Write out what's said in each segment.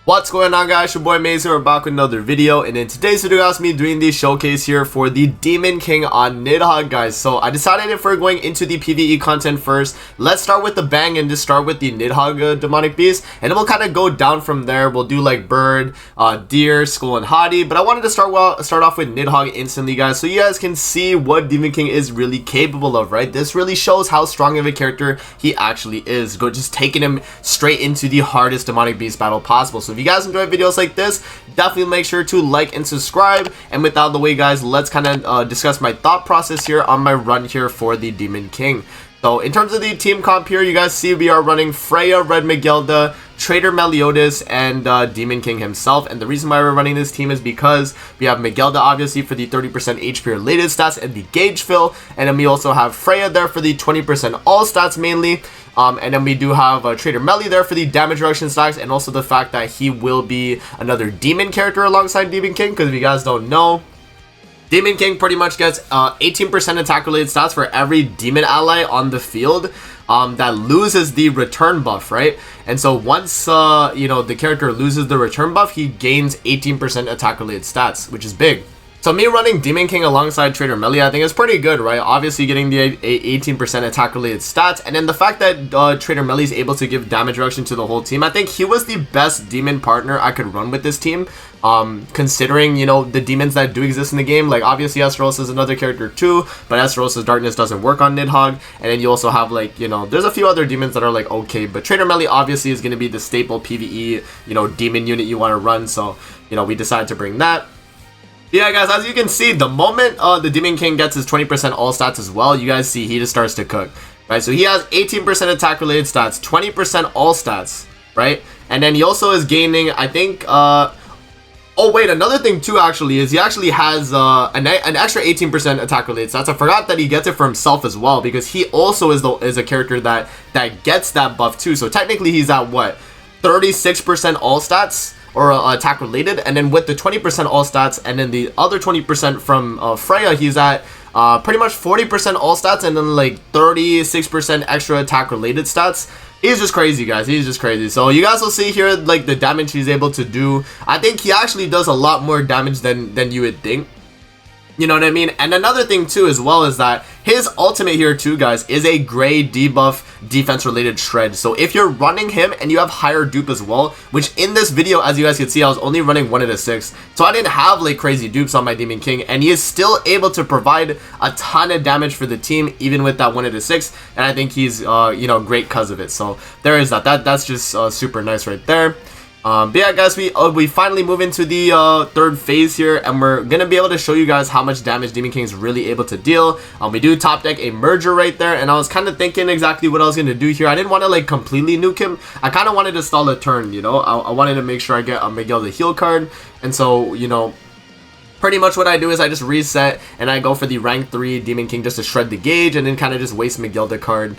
What's going on, guys? Your boy Maze here. We're back with another video, and in today's video guys, me doing the showcase here for the Demon King on Nidhoggr, guys. So I decided if we're going into the PvE content first, let's start with the bang and just start with the Nidhoggr demonic beast, and then we'll kind of go down from there. We'll do like bird, deer, skull, and hottie, but I wanted to start off with Nidhoggr instantly, guys, so you guys can see what Demon King is really capable of, right? This really shows how strong of a character he actually is. Just taking him straight into the hardest demonic beast battle possible. So if you guys enjoy videos like this, definitely make sure to like and subscribe. And with that out of the way, guys, let's kind of discuss my thought process here on my run here for the Demon King. So in terms of the team comp here, you guys see we are running Freya, Red Megilda, Trader Meliodas, and Demon King himself. And the reason why we're running this team is because we have Megilda obviously for the 30% HP related stats and the gauge fill, and then we also have Freya there for the 20% all stats mainly. And then we do have Trader Melly there for the damage reduction stacks, and also the fact that he will be another demon character alongside Demon King, because if you guys don't know, Demon King pretty much gets 18% attack related stats for every demon ally on the field that loses the return buff, right? And so once you know, the character loses the return buff, he gains 18% attack related stats, which is big. So me running Demon King alongside Trader Melly, I think is pretty good, right? Obviously getting the 18% attack related stats, and then the fact that Trader Melly is able to give damage reduction to the whole team. I think he was the best demon partner I could run with this team, considering, you know, the demons that do exist in the game. Like obviously Esteros is another character too, but Esteros' darkness doesn't work on Nidhoggr. And then you also have, like, you know, there's a few other demons that are like okay, but Trader Melly obviously is going to be the staple PvE, you know, demon unit you want to run. So, you know, we decided to bring that. Yeah, guys, as you can see, the moment the Demon King gets his 20% all stats as well, you guys see he just starts to cook, right? So he has 18% attack related stats, 20% all stats, right? And then he also is gaining, I think, oh wait, another thing too actually is he actually has an extra 18% attack related stats. I forgot that he gets it for himself as well, because he also is a character that gets that buff too. So technically he's at what, 36% all stats or attack related, and then with the 20% all stats and then the other 20% from Freya, he's at pretty much 40% all stats and then like 36% extra attack related stats. He's just crazy, guys. He's just crazy. So you guys will see here like the damage he's able to do. I think he actually does a lot more damage than you would think. You know what I mean? And another thing too as well is that his ultimate here too, guys, is a gray debuff defense related shred. So if you're running him and you have higher dupe as well, which in this video, as you guys can see, I was only running 1 out of 6, so I didn't have like crazy dupes on my Demon King, and he is still able to provide a ton of damage for the team even with that 1 out of 6, and I think he's you know, great because of it. So there is that's just super nice right there. But yeah, guys, we finally move into the third phase here, and we're gonna be able to show you guys how much damage Demon King is really able to deal. We do top deck a merger right there, and I was kind of thinking exactly what I was gonna do here. I didn't want to like completely nuke him. I kind of wanted to stall a turn, you know. I wanted to make sure I get a Miguel the heal card, and so, you know, pretty much what I do is I just reset and I go for the rank 3 Demon King just to shred the gauge, and then kind of just waste Miguel the card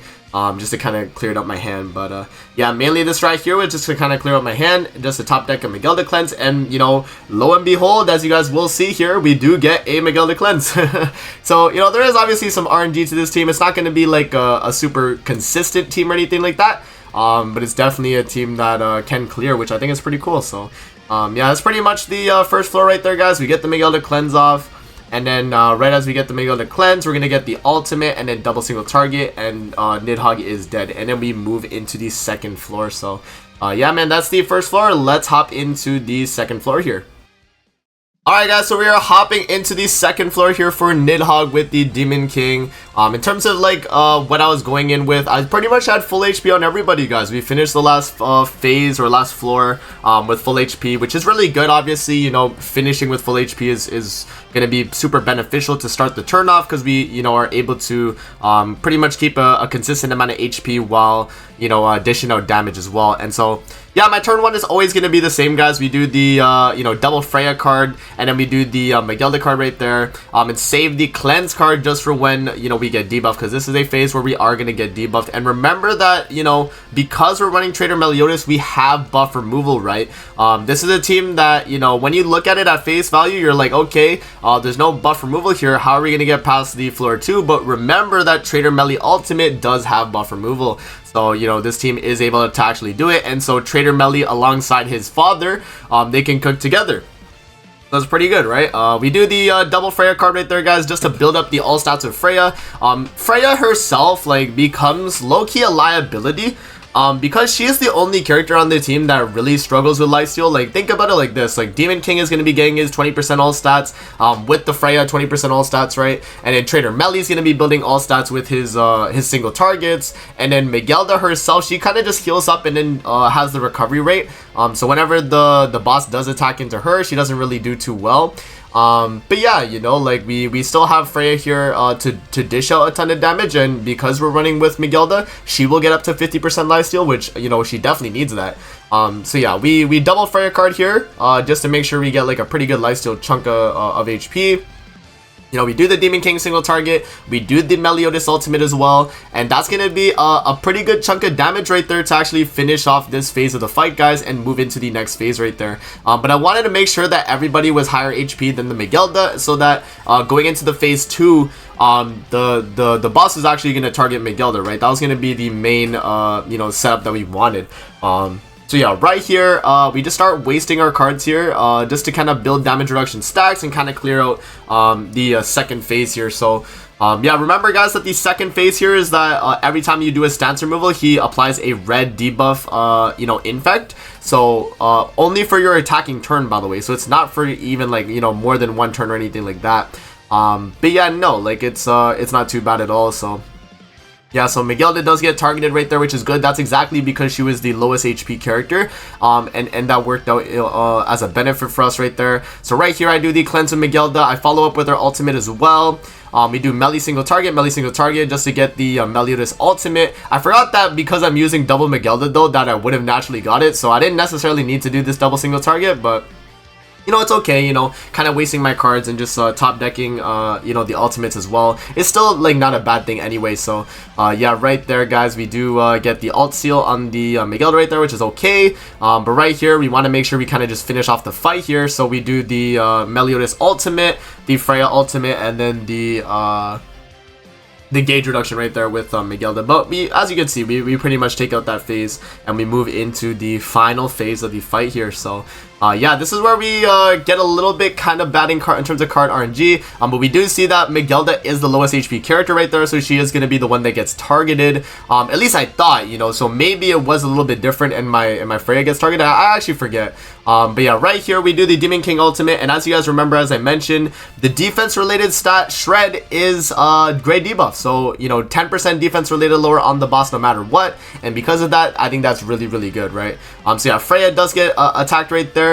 just to kind of clear it up my hand. But yeah, mainly this right here was just to kind of clear up my hand, just to top deck a Miguel the cleanse, and you know, lo and behold, as you guys will see here, we do get a Miguel the cleanse. So, you know, there is obviously some RNG to this team. It's not going to be like a super consistent team or anything like that, but it's definitely a team that can clear, which I think is pretty cool. So yeah, that's pretty much the first floor right there, guys. We get the Miguel the cleanse off, and then right as we get the Miguel the cleanse, we're gonna get the ultimate and then double single target, and Nidhoggr is dead, and then we move into the second floor. So yeah, man, that's the first floor. Let's hop into the second floor here. Alright, guys, so we are hopping into the second floor here for Nidhoggr with the Demon King. In terms of like what I was going in with, I pretty much had full HP on everybody, guys. We finished the last phase or last floor with full HP, which is really good. Obviously, you know, finishing with full HP is going to be super beneficial to start the turn off, because we, you know, are able to pretty much keep a consistent amount of HP while, you know, dishing out damage as well. And so yeah, my turn 1 is always going to be the same, guys. We do the you know, double Freya card, and then we do the Miguel the card right there, and save the cleanse card just for when, you know, we get debuffed, because this is a phase where we are going to get debuffed. And remember that, you know, because we're running Trader Meliodas, we have buff removal, right? This is a team that, you know, when you look at it at face value, you're like, okay, there's no buff removal here, how are we going to get past the floor 2? But remember that Trader Melly ultimate does have buff removal. So, you know, this team is able to actually do it. And so Trader Melly alongside his father, they can cook together. That's pretty good, right? We do the double Freya card right there, guys, just to build up the all stats of Freya. Freya herself, like, becomes low-key a liability. Because she is the only character on the team that really struggles with lifesteal. Like, think about it like this. Like, Demon King is going to be getting his 20% all stats with the Freya 20% all stats, right? And then Trader Melly is going to be building all stats with his single targets. And then Miguelda herself, she kind of just heals up and then has the recovery rate. So whenever the boss does attack into her, she doesn't really do too well. But yeah, you know, like we still have Freya here to dish out a ton of damage, and because we're running with Miguelda, she will get up to 50% lifesteal, which, you know, she definitely needs that. So yeah, we double Freya card here just to make sure we get like a pretty good lifesteal chunk of HP. You know, we do the Demon King single target, we do the Meliodas ultimate as well, and that's going to be a pretty good chunk of damage right there to actually finish off this phase of the fight, guys, and move into the next phase right there. But I wanted to make sure that everybody was higher HP than the Miguelda, so that going into the phase 2, the boss is actually going to target Miguelda, right? That was going to be the main, you know, setup that we wanted. So yeah, right here, we just start wasting our cards here just to kind of build damage reduction stacks and kind of clear out the second phase here. So yeah, remember, guys, that the second phase here is that every time you do a stance removal, he applies a red debuff, you know, infect. So only for your attacking turn, by the way. So it's not for even, like, you know, more than one turn or anything like that. But yeah, no, like it's not too bad at all. So yeah, so Miguelda does get targeted right there, which is good. That's exactly because she was the lowest HP character, and that worked out as a benefit for us right there. So right here, I do the cleanse of Miguelda. I follow up with her ultimate as well. We do Melly single target just to get the Meliodas ultimate. I forgot that because I'm using double Miguelda, though, that I would have naturally got it. So I didn't necessarily need to do this double single target, but you know, it's okay, you know, kind of wasting my cards and just top decking, you know, the ultimates as well. It's still, like, not a bad thing anyway. So, yeah, right there, guys, we do get the alt seal on the Miguelda right there, which is okay. But right here, we want to make sure we kind of just finish off the fight here. So we do the Meliodas ultimate, the Freya ultimate, and then the gauge reduction right there with Miguelda. But we, as you can see, we pretty much take out that phase and we move into the final phase of the fight here. So yeah, this is where we get a little bit kind of bad in terms of card RNG, but we do see that Miguelda is the lowest HP character right there, so she is going to be the one that gets targeted. At least I thought, you know, so maybe it was a little bit different and my Freya gets targeted. I actually forget. But yeah, right here we do the Demon King ultimate, and as you guys remember, as I mentioned, the defense related stat Shred is great debuff. So, you know, 10% defense related lower on the boss no matter what, and because of that, I think that's really, really good, right? So yeah, Freya does get attacked right there.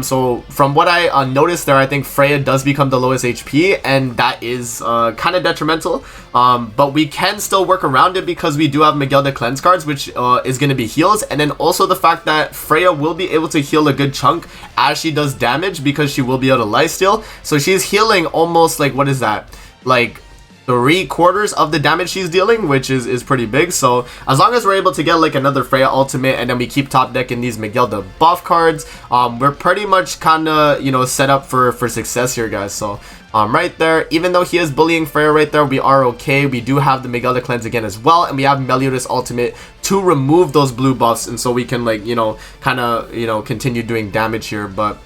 So from what I noticed there, I think Freya does become the lowest HP, and that is kind of detrimental. But we can still work around it because we do have Miguelda cleanse cards, which is going to be heals, and then also the fact that Freya will be able to heal a good chunk as she does damage because she will be able to lifesteal. So she's healing almost, like, what is that? Like 3/4 of the damage she's dealing, which is pretty big. So as long as we're able to get like another Freya ultimate and then we keep top decking these Miguelda buff cards, we're pretty much kind of, you know, set up for success here, guys. So right there, even though he is bullying Freya right there, we are okay. We do have the Miguelda cleanse again as well, and we have Meliodas ultimate to remove those blue buffs, and so we can, like, you know, kind of, you know, continue doing damage here. But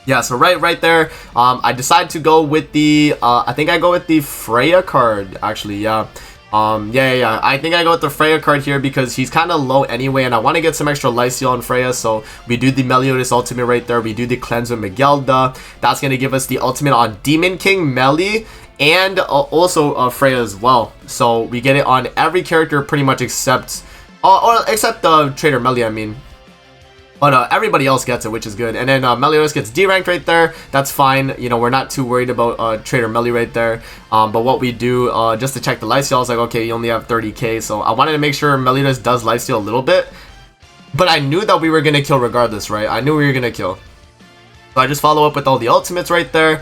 yeah, so right there, I decide to go with the, I think I go with the Freya card, actually, yeah. Yeah, I think I go with the Freya card here because he's kind of low anyway, and I want to get some extra lifesteal on Freya, so we do the Meliodas ultimate right there, we do the cleanse with Miguelda. That's going to give us the ultimate on Demon King, Melly, and also Freya as well. So we get it on every character pretty much except Trader Melly, I mean. But everybody else gets it, which is good. And then Meliodas gets D-ranked right there. That's fine. You know, we're not too worried about Trader Melly right there. But what we do, just to check the lifesteal, I was like, okay, you only have 30k. So I wanted to make sure Meliodas does lifesteal a little bit. But I knew that we were going to kill regardless, right? I knew we were going to kill. So I just follow up with all the ultimates right there,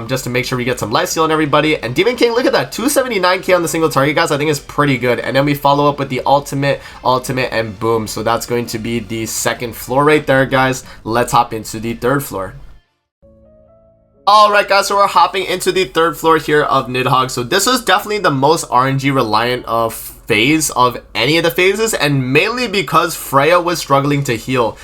just to make sure we get some lifesteal on everybody. And Demon King, look at that, 279k on the single target, guys. I think is pretty good. And then we follow up with the ultimate, and boom. So that's going to be the second floor right there, guys. Let's hop into the third floor. Alright, guys, so we're hopping into the third floor here of Nidhoggr. So this is definitely the most RNG reliant of phase of any of the phases, and mainly because Freya was struggling to heal.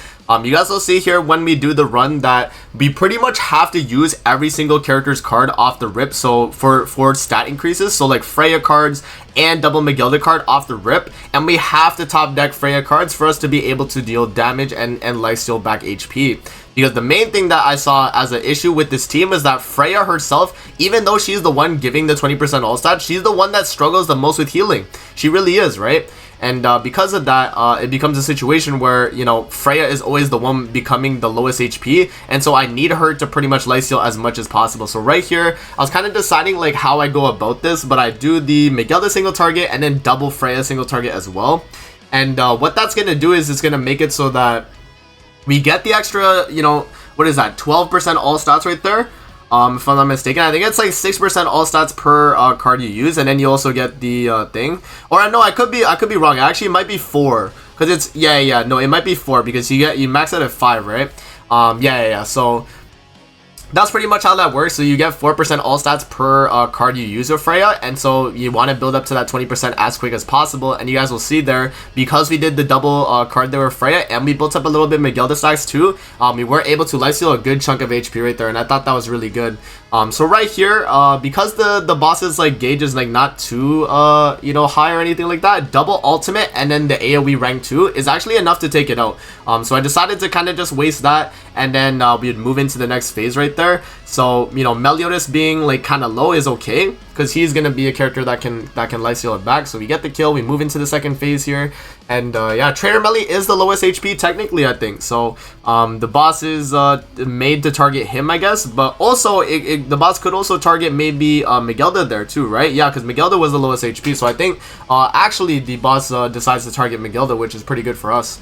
You guys will see here when we do the run that we pretty much have to use every single character's card off the rip. So for stat increases, so like Freya cards and double Megilda card off the rip, and we have to top deck Freya cards for us to be able to deal damage and lifesteal back HP. Because the main thing that I saw as an issue with this team is that Freya herself, even though she's the one giving the 20% all stat, she's the one that struggles the most with healing. She really is, right? And because of that, it becomes a situation where, you know, Freya is always the one becoming the lowest HP, and so I need her to pretty much lifesteal as much as possible. So right here, I was kind of deciding like how I go about this, but I do the Megilda single target and then double Freya single target as well. And what that's going to do is it's going to make it so that we get the extra, you know, what is that, 12% all stats right there? If I'm not mistaken, I think it's like 6% all stats per card you use, and then you also get the thing. Or no, I could be wrong. Actually, it might be 4, because it's no, it might be 4 because you max it at 5, right? So that's pretty much how that works. So you get 4% all stats per card you use with Freya, and so you want to build up to that 20% as quick as possible. And you guys will see there, because we did the double card there with Freya, and we built up a little bit Megilda stacks too, we were able to lifesteal a good chunk of HP right there, and I thought that was really good. So right here, because the boss's like gauge is like not too you know, high or anything like that, double ultimate and then the AoE rank 2 is actually enough to take it out. So I decided to kind of just waste that, and then we'd move into the next phase right there. So, you know, Meliodas being like kind of low is okay, because he's gonna be a character that can lifesteal it back. So we get the kill, we move into the second phase here, and yeah, Trader Melly is the lowest HP technically, I think. So the boss is made to target him, I guess, but also the boss could also target maybe Megilda there too, right? Yeah, because Megilda was the lowest HP, so I think actually the boss decides to target Megilda, which is pretty good for us.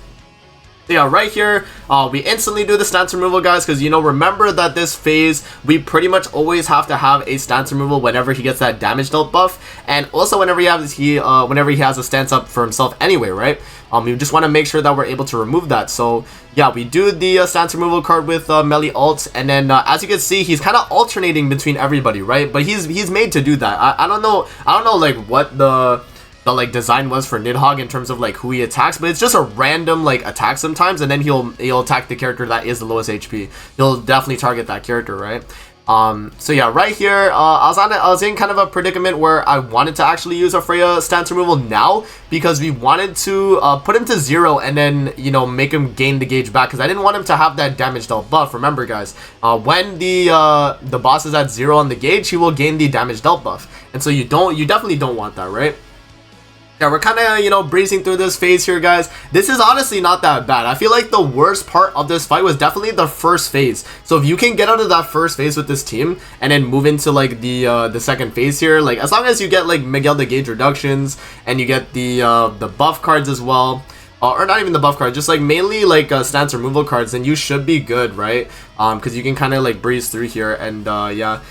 Yeah, right here, we instantly do the stance removal, guys, because, you know, remember that this phase, we pretty much always have to have a stance removal whenever he gets that damage dealt buff, and also whenever he has a stance up for himself anyway, right? We just want to make sure that we're able to remove that. So yeah, we do the stance removal card with melee ults, and then as you can see, he's kind of alternating between everybody, right? But he's made to do that. I don't know like what the like design was for Nidhoggr in terms of like who he attacks, but it's just a random like attack sometimes, and then he'll attack the character that is the lowest HP. He'll definitely target that character, right? So yeah, right here, I was in kind of a predicament where I wanted to actually use a Freya stance removal now, because we wanted to put him to 0 and then, you know, make him gain the gauge back, because I didn't want him to have that damage dealt buff. Remember, guys, when the boss is at 0 on the gauge, he will gain the damage dealt buff, and so you definitely don't want that, right? Yeah, we're kind of, you know, breezing through this phase here, guys. This is honestly not that bad. I feel like the worst part of this fight was definitely the first phase. So if you can get out of that first phase with this team and then move into like the second phase here, like as long as you get like Megilda gauge reductions and you get the buff cards as well, or not even the buff card, just like mainly like stance removal cards, then you should be good, right? Because you can kind of like breeze through here, and yeah,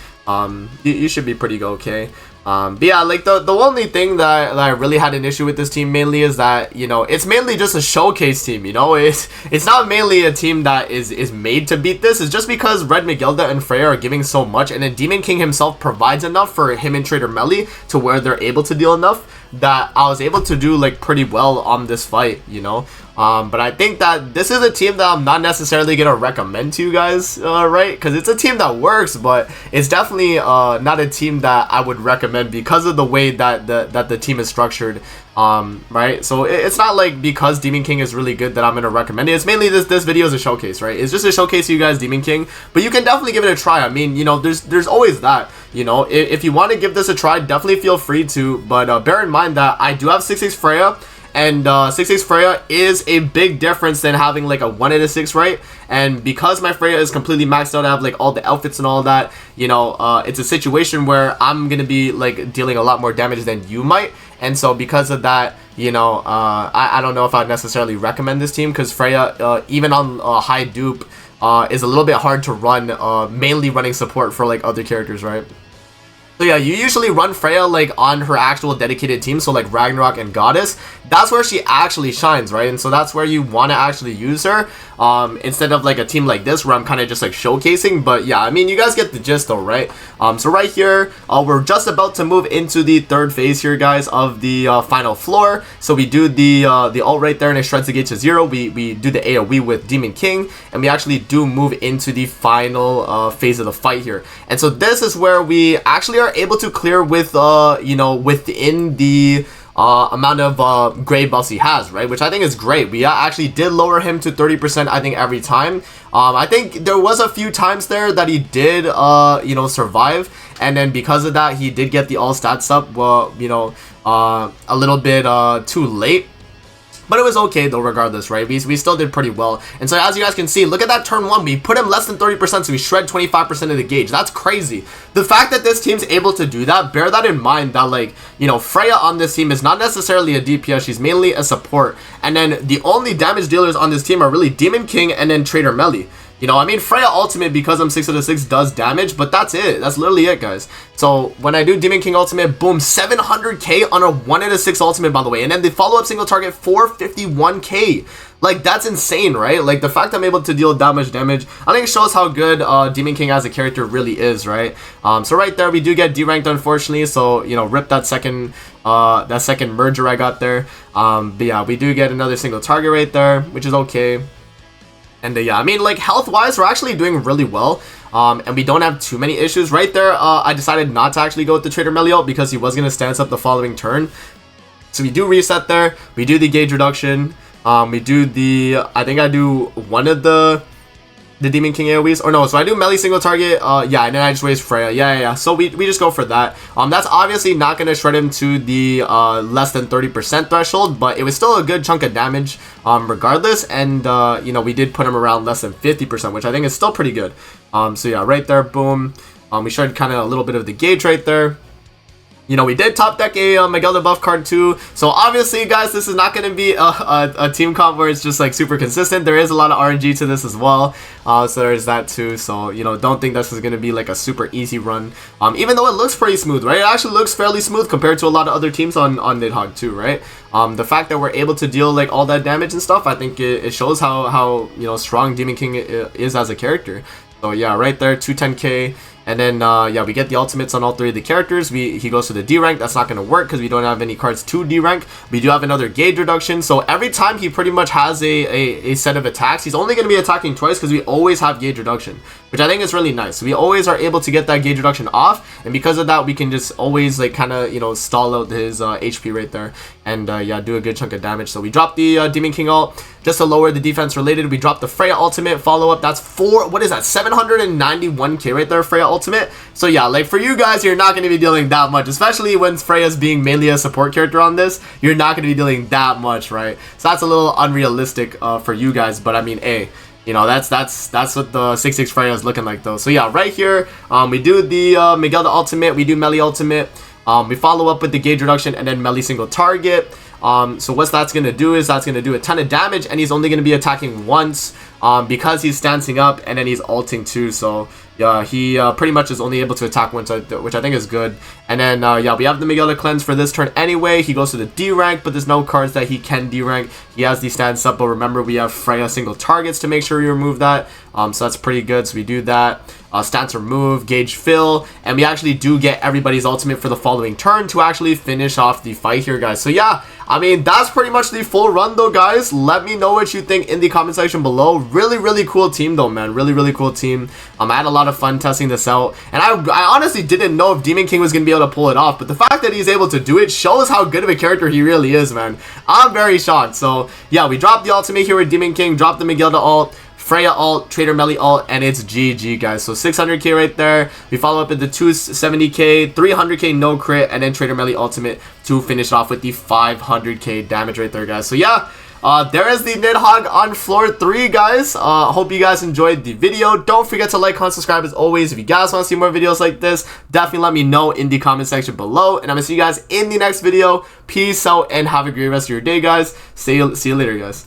you should be pretty okay. But yeah, like the only thing that I really had an issue with this team mainly is that, you know, it's mainly just a showcase team, you know. It's not mainly a team that is made to beat this. It's just because Red Megilda and Freya are giving so much, and then Demon King himself provides enough for him and Trader Melly to where they're able to deal enough that I was able to do like pretty well on this fight, you know. But I think that this is a team that I'm not necessarily gonna recommend to you guys, right? Because it's a team that works, but it's definitely not a team that I would recommend because of the way that the team is structured, right? So it's not like because Demon King is really good that I'm gonna recommend it. It's mainly this video is a showcase, right? It's just a showcase to you guys, Demon King, but you can definitely give it a try. I mean, you know, there's always that, you know, if you want to give this a try, definitely feel free to, but bear in mind that I do have 6/6 Freya. And 6/6 Freya is a big difference than having like a 1 out of 6, right? And because my Freya is completely maxed out, I have like all the outfits and all that, you know, it's a situation where I'm gonna be like dealing a lot more damage than you might. And so because of that, you know, I don't know if I'd necessarily recommend this team, because Freya, even on high dupe, is a little bit hard to run, mainly running support for like other characters, right? So yeah, you usually run Freya like on her actual dedicated team, so like Ragnarok and Goddess. That's where she actually shines, right? And so that's where you want to actually use her, instead of like a team like this where I'm kind of just like showcasing. But yeah, I mean, you guys get the gist though, right? So right here, we're just about to move into the third phase here, guys, of the final floor. So we do the ult right there, and it shreds the gate to 0. We do the AoE with Demon King, and we actually do move into the final phase of the fight here. And so this is where we actually are able to clear with you know, within the amount of grade buffs he has, right? Which I think is great. We actually did lower him to 30%, I think, every time. I think there was a few times there that he did you know, survive, and then because of that he did get the all stats up, you know, a little bit too late. But it was okay though, regardless, right? We still did pretty well. And so as you guys can see, look at that turn 1. We put him less than 30%, so we shred 25% of the gauge. That's crazy. The fact that this team's able to do that, bear that in mind, that like, you know, Freya on this team is not necessarily a DPS. She's mainly a support. And then the only damage dealers on this team are really Demon King and then Trader Melee. You know, I mean, Freya ultimate, because I'm 6 out of 6, does damage, but that's it. That's literally it, guys. So when I do Demon King ultimate, boom, 700k on a 1 out of 6 ultimate, by the way. And then the follow-up single target, 451k. Like, that's insane, right? Like, the fact I'm able to deal that much damage, I think it shows how good Demon King as a character really is, right? So right there, we do get D-ranked, unfortunately. So, you know, rip that second merger I got there. But yeah, we do get another single target right there, which is okay. And yeah, I mean, like, health-wise, we're actually doing really well. And we don't have too many issues. Right there, I decided not to actually go with the Trader Melee ult because he was going to stance up the following turn. So we do reset there. We do the gauge reduction. We do the, I think I do one of the Demon King AoEs, or no, so I do melee single target, yeah, and then I just waste Freya, yeah, so we just go for that. That's obviously not going to shred him to the less than 30% threshold, but it was still a good chunk of damage, regardless, and you know, we did put him around less than 50%, which I think is still pretty good. So yeah, right there, boom, we shred kind of a little bit of the gauge right there. You know, we did top deck a Miguel the buff card too. So obviously, guys, this is not going to be a team comp where it's just like super consistent. There is a lot of RNG to this as well. So there's that too. So, you know, don't think this is going to be like a super easy run. Even though it looks pretty smooth, right? It actually looks fairly smooth compared to a lot of other teams on Nidhoggr too, right? The fact that we're able to deal like all that damage and stuff, I think it shows how you know, strong Demon King is as a character. So yeah, right there, 210k. And then, yeah, we get the ultimates on all 3 of the characters. He goes to the D rank. That's not going to work because we don't have any cards to D rank. We do have another gauge reduction. So every time he pretty much has a set of attacks, he's only going to be attacking twice because we always have gauge reduction, which I think is really nice. So we always are able to get that gauge reduction off. And because of that, we can just always like kind of, you know, stall out his HP right there. And yeah, do a good chunk of damage. So we drop the Demon King ult just to lower the defense related. We drop the Freya ultimate follow up. That's what is that, 791k right there, Freya ultimate. So yeah, like for you guys, you're not going to be dealing that much, especially when Freya's being mainly a support character on this. You're not going to be dealing that much, right? So that's a little unrealistic for you guys, but I mean, hey, you know, that's what the 6/6 Freya is looking like though. So yeah, right here, we do the Miguel the ultimate, we do melee ultimate, we follow up with the gauge reduction and then melee single target. So what that's going to do is that's going to do a ton of damage, and he's only going to be attacking once because he's stancing up and then he's ulting too. So yeah, he pretty much is only able to attack once, which I think is good. And then yeah, we have the Miguel to cleanse for this turn anyway. He goes to the D rank, but there's no cards that he can D rank. He has the stance up, but remember we have Freya single targets to make sure we remove that. So that's pretty good. So we do that. Stance remove, gauge fill, and we actually do get everybody's ultimate for the following turn to actually finish off the fight here, guys. So yeah, I mean, that's pretty much the full run though, guys. Let me know what you think in the comment section below. Really cool team though, man. Really cool team. I had a lot of fun testing this out, and I honestly didn't know if Demon King was gonna be able to pull it off, but the fact that he's able to do it shows how good of a character he really is, man. I'm very shocked. So yeah, we dropped the ultimate here with Demon King, dropped the Miguel to ult, Freya ult, Trader Melee ult, and it's GG, guys. So 600k right there. We follow up with the 270k, 300k no crit, and then Trader Melee ultimate to finish off with the 500k damage right there, guys. So yeah, there is the Nidhoggr on floor 3, guys. Hope you guys enjoyed the video. Don't forget to like, comment, subscribe as always. If you guys want to see more videos like this, definitely let me know in the comment section below. And I'm going to see you guys in the next video. Peace out and have a great rest of your day, guys. See you later, guys.